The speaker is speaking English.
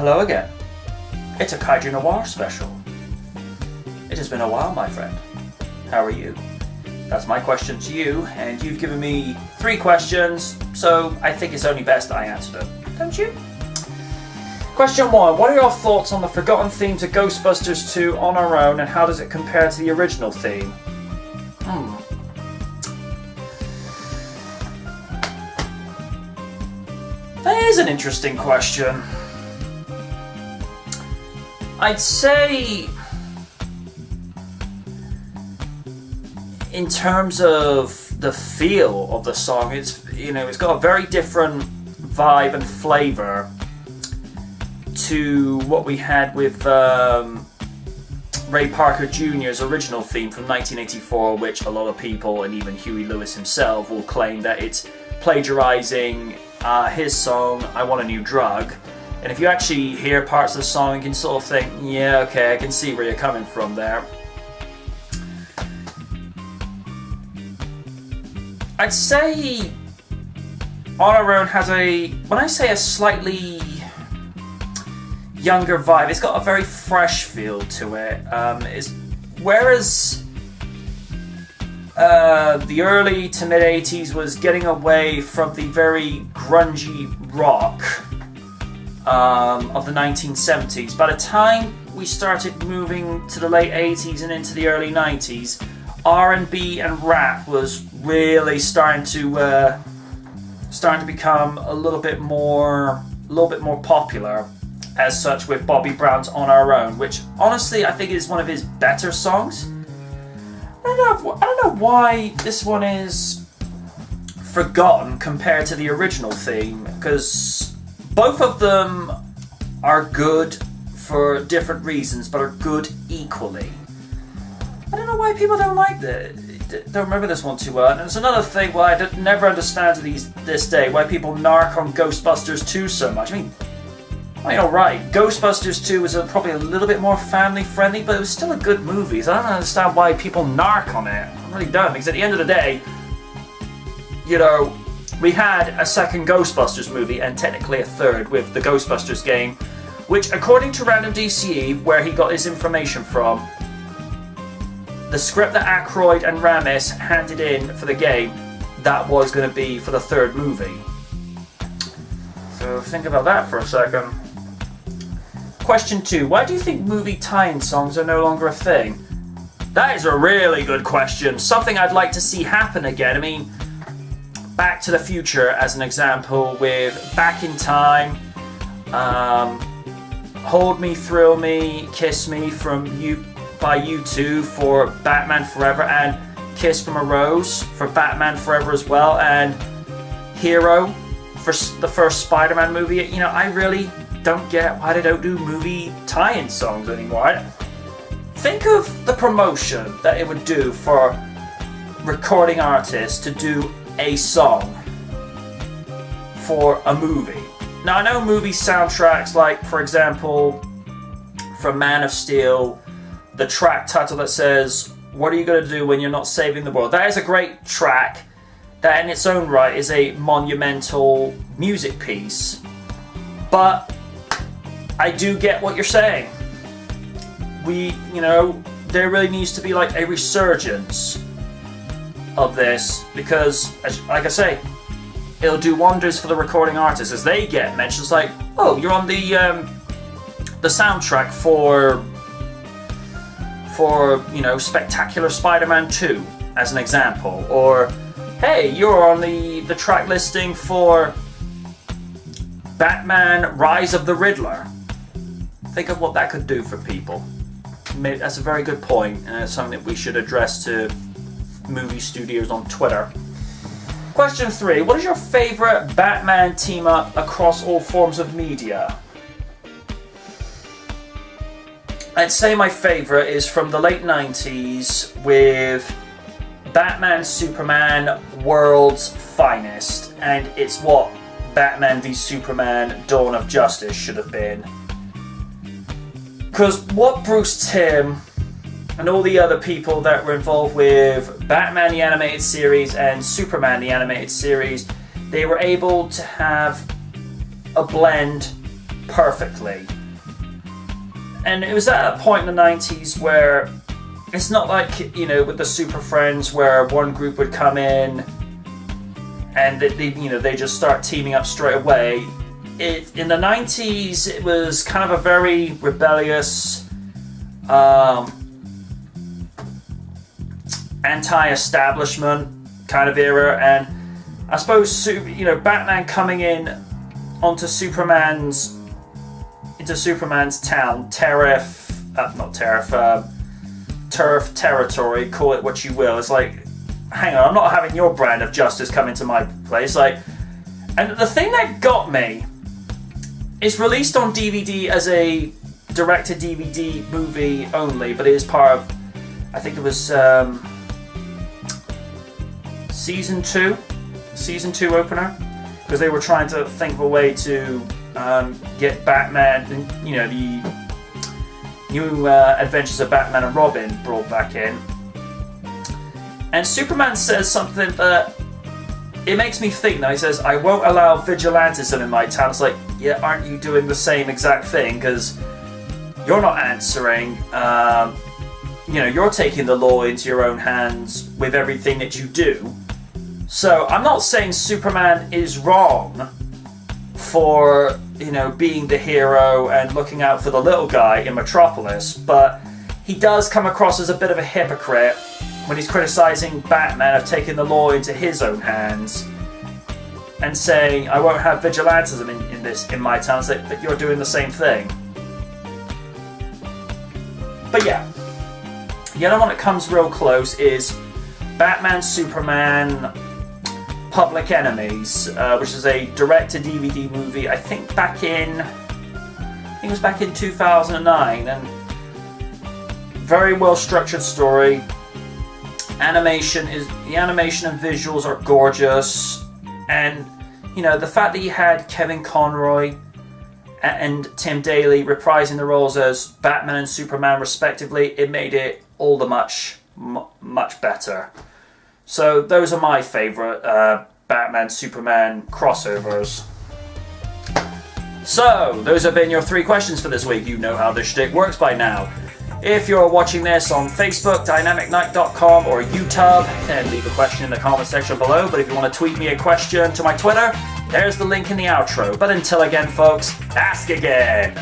hello again. It's a Kaiju Noir special. It has been a while, my friend. How are you? That's my question to you, and you've given me 3 questions, so I think it's only best I answer them, don't you? Question 1. What are your thoughts on the forgotten theme to Ghostbusters 2 on our own, and how does it compare to the original theme? That is an interesting question. I'd say, in terms of the feel of the song, it's got a very different vibe and flavor to what we had with Ray Parker Jr.'s original theme from 1984, which a lot of people, and even Huey Lewis himself, will claim that it's plagiarizing his song "I Want a New Drug." And if you actually hear parts of the song, you can sort of think, yeah, okay, I can see where you're coming from there. I'd say On Our Own has when I say a slightly younger vibe, it's got a very fresh feel to it. Whereas the early to mid 80s was getting away from the very grungy rock of the 1970s. By the time we started moving to the late 80s and into the early 90s, R&B and rap was really starting to become a little bit more popular. As such, with Bobby Brown's "On Our Own," which honestly I think is one of his better songs. I don't know why this one is forgotten compared to the original theme, because both of them are good for different reasons, but are good equally. I don't know why people don't remember this one too well. And it's another thing why I never understand to this day why people narc on Ghostbusters 2 so much. I mean, right, Ghostbusters 2 was probably a little bit more family friendly, but it was still a good movie. So I don't understand why people narc on it. I really don't, because at the end of the day, we had a second Ghostbusters movie, and technically a third, with the Ghostbusters game, which, according to Random DCE, where he got his information from, the script that Aykroyd and Ramis handed in for the game, that was going to be for the third movie. So think about that for a second. Question 2. Why do you think movie tie-in songs are no longer a thing? That is a really good question. Something I'd like to see happen again. I mean, Back to the Future, as an example, with Back in Time, Hold Me, Thrill Me, Kiss Me by U2 for Batman Forever, and Kiss from a Rose for Batman Forever as well, and Hero for the first Spider-Man movie. I really don't get why they don't do movie tie-in songs anymore. Think of the promotion that it would do for recording artists to do a song for a movie. Now, I know movie soundtracks, like, for example, from Man of Steel, the track title that says, "What are you going to do when you're not saving the world?" That is a great track. That in its own right is a monumental music piece. But I do get what you're saying. There really needs to be like a resurgence of this, because, like I say, it'll do wonders for the recording artists as they get mentions like, "Oh, you're on the soundtrack for Spectacular Spider-Man 2, as an example," or, "Hey, you're on the track listing for Batman Rise of the Riddler." Think of what that could do for people. Maybe that's a very good point, and it's something that we should address to movie studios on Twitter. Question 3. What is your favourite Batman team-up across all forms of media? I'd say my favourite is from the late 90s with Batman Superman World's Finest, and it's what Batman v Superman Dawn of Justice should have been. Because what Bruce Timm and all the other people that were involved with Batman the Animated Series and Superman the Animated Series, they were able to have a blend perfectly. And it was at a point in the 90s where it's not like, you know, with the Super Friends where one group would come in and they just start teaming up straight away. In the 90s, it was kind of a very rebellious, anti-establishment kind of era, and I suppose, you know, Batman coming in onto Superman's town, turf territory, call it what you will. It's like, hang on, I'm not having your brand of justice come into my place. Like, and the thing that got me, it's released on DVD as a direct-to-DVD movie only, but it is part of, I think it was season 2 opener, because they were trying to think of a way to get Batman, you know, the new adventures of Batman and Robin brought back in. And Superman says something that it makes me think now. He says, I won't allow vigilantism in my town. It's like, yeah, aren't you doing the same exact thing? Because you're not answering. You know, you're taking the law into your own hands with everything that you do. So I'm not saying Superman is wrong for, you know, being the hero and looking out for the little guy in Metropolis, but he does come across as a bit of a hypocrite when he's criticizing Batman of taking the law into his own hands and saying, I won't have vigilantism in my town. It's like, but you're doing the same thing. But yeah, the other one that comes real close is Batman Superman Public Enemies, which is a direct-to-DVD movie. I think it was back in 2009, and very well structured story. The animation and visuals are gorgeous, and you know, the fact that you had Kevin Conroy and Tim Daly reprising the roles as Batman and Superman respectively, it made it all the much better. So those are my favourite Batman Superman crossovers. So those have been your 3 questions for this week. You know how this shtick works by now. If you're watching this on Facebook, dynamicnight.com, or YouTube, then leave a question in the comment section below. But if you want to tweet me a question to my Twitter, there's the link in the outro. But until again, folks, ask again.